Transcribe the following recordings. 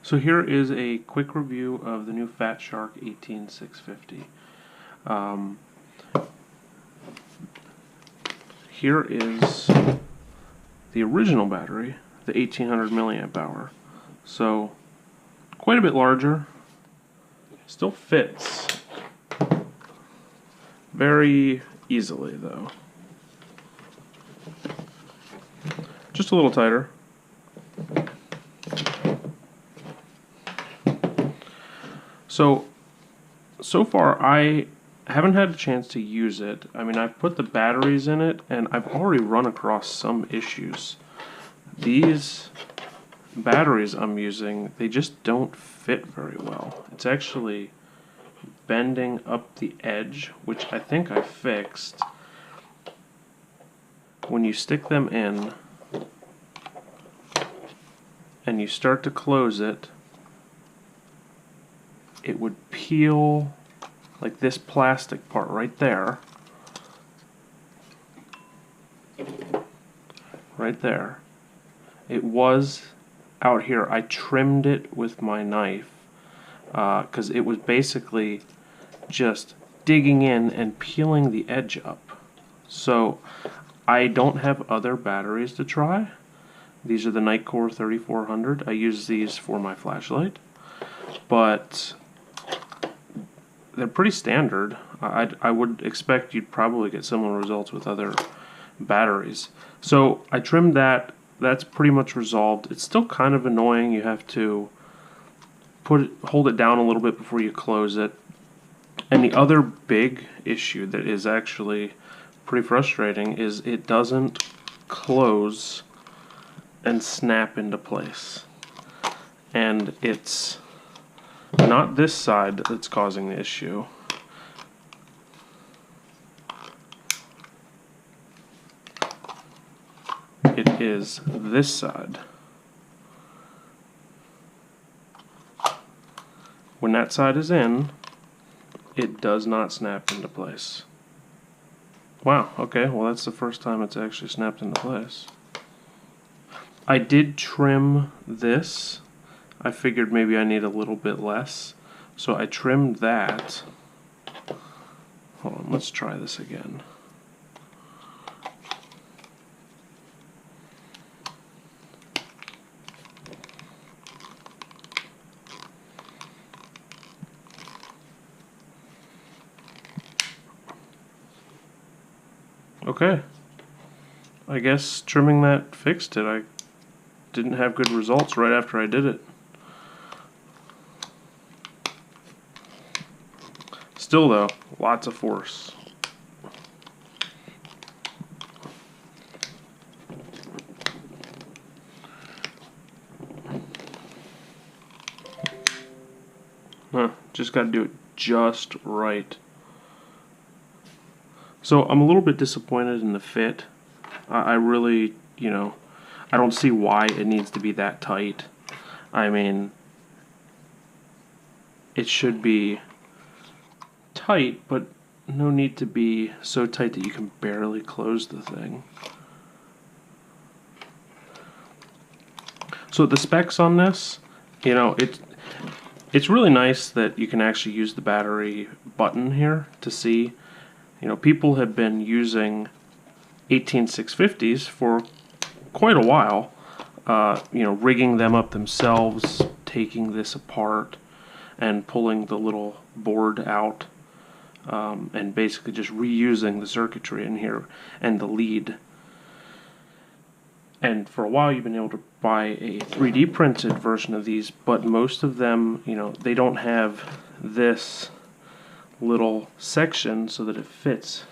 So here is a quick review of the new Fatshark 18650. Um, Here is the original battery, the 1800 milliamp hour. So quite a bit larger. Still fits very easily though. Just a little tighter. So far I haven't had a chance to use it. I mean, I've put the batteries in it and I've already run across some issues. These batteries I'm using, they just don't fit very well. It's actually bending up the edge, which I think I fixed. When you stick them in and you start to close it, it would peel like this plastic part right there. Right there. It was out here. I trimmed it with my knife because it was basically just digging in and peeling the edge up. So I don't have other batteries to try. These are the Nitecore 3400. I use these for my flashlight, but they're pretty standard. I would expect you'd probably get similar results with other batteries. So I trimmed that. That's pretty much resolved. It's still kind of annoying. You have to hold it down a little bit before you close it. And the other big issue that is actually pretty frustrating is it doesn't close and snap into place. And it's not this side that's causing the issue. It is this side. When that side is in, it does not snap into place. Wow, okay, well that's the first time it's actually snapped into place. I did trim this. I figured maybe I need a little bit less, so I trimmed that. Hold on, let's try this again. Okay, I guess trimming that fixed it. I didn't have good results right after I did it. Still though, lots of force. Just got to do it just right. So I'm a little bit disappointed in the fit. I really, I don't see why it needs to be that tight. I mean, it should be tight, but no need to be so tight that you can barely close the thing. So the specs on this, it's really nice that you can actually use the battery button here to see. People have been using 18650s for quite a while, rigging them up themselves, taking this apart and pulling the little board out, and basically just reusing the circuitry in here and the lead. And for a while you've been able to buy a 3D printed version of these, but most of them, they don't have this little section so that it fits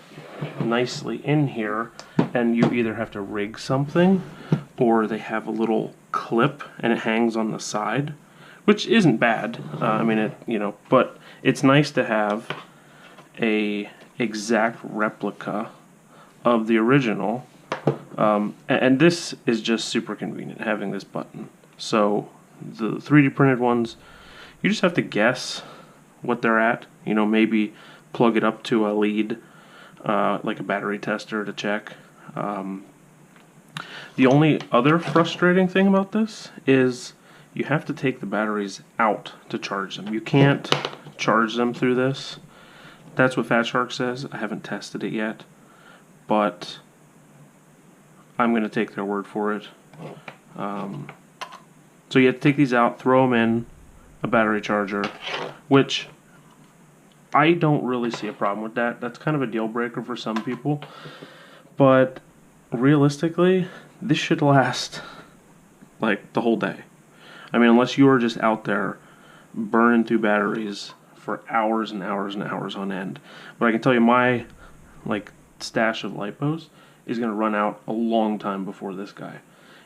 nicely in here, and you either have to rig something or they have a little clip and it hangs on the side, which isn't bad. I mean, but it's nice to have a exact replica of the original. And this is just super convenient, having this button. So the 3D printed ones, you just have to guess what they're at. Maybe plug it up to a lead, like a battery tester to check. The only other frustrating thing about this is you have to take the batteries out to charge them. You can't charge them through this. That's what Fatshark says. I haven't tested it yet, but I'm going to take their word for it. So you have to take these out, throw them in a battery charger, which I don't really see a problem with that. That's kind of a deal breaker for some people, but realistically, this should last like the whole day. I mean, unless you are just out there burning through batteries for hours and hours and hours on end. But I can tell you, my like stash of lipos is going to run out a long time before this guy.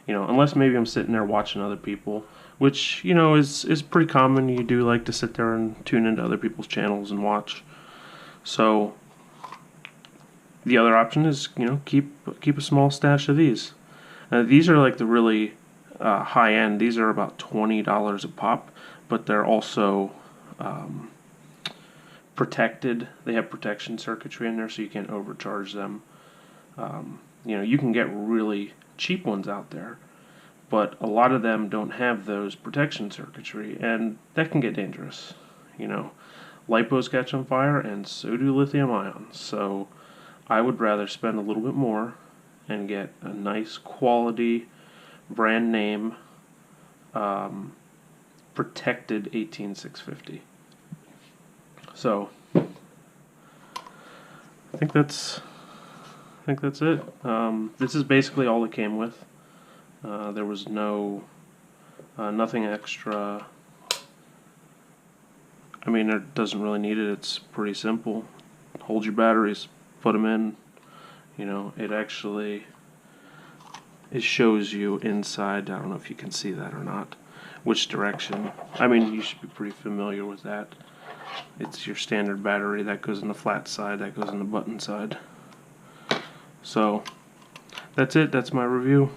You know, unless maybe I'm sitting there watching other people, which, you know, is pretty common. You do like to sit there and tune into other people's channels and watch. So the other option is, you know, keep a small stash of these. These are like the really high end. These are about $20 a pop, but they're also protected. They have protection circuitry in there, so you can't overcharge them. You know, you can get really cheap ones out there, but a lot of them don't have those protection circuitry, and that can get dangerous. You know, lipos catch on fire, and so do lithium ions. So I would rather spend a little bit more and get a nice quality brand name protected 18650. So I think that's it. This is basically all it came with. There was nothing extra. I mean, it doesn't really need it. It's pretty simple. Hold your batteries, put them in. You know, it shows you inside. I don't know if you can see that or not, which direction. I mean, you should be pretty familiar with that. It's your standard battery that goes in the flat side, that goes in the button side. So that's it. That's my review.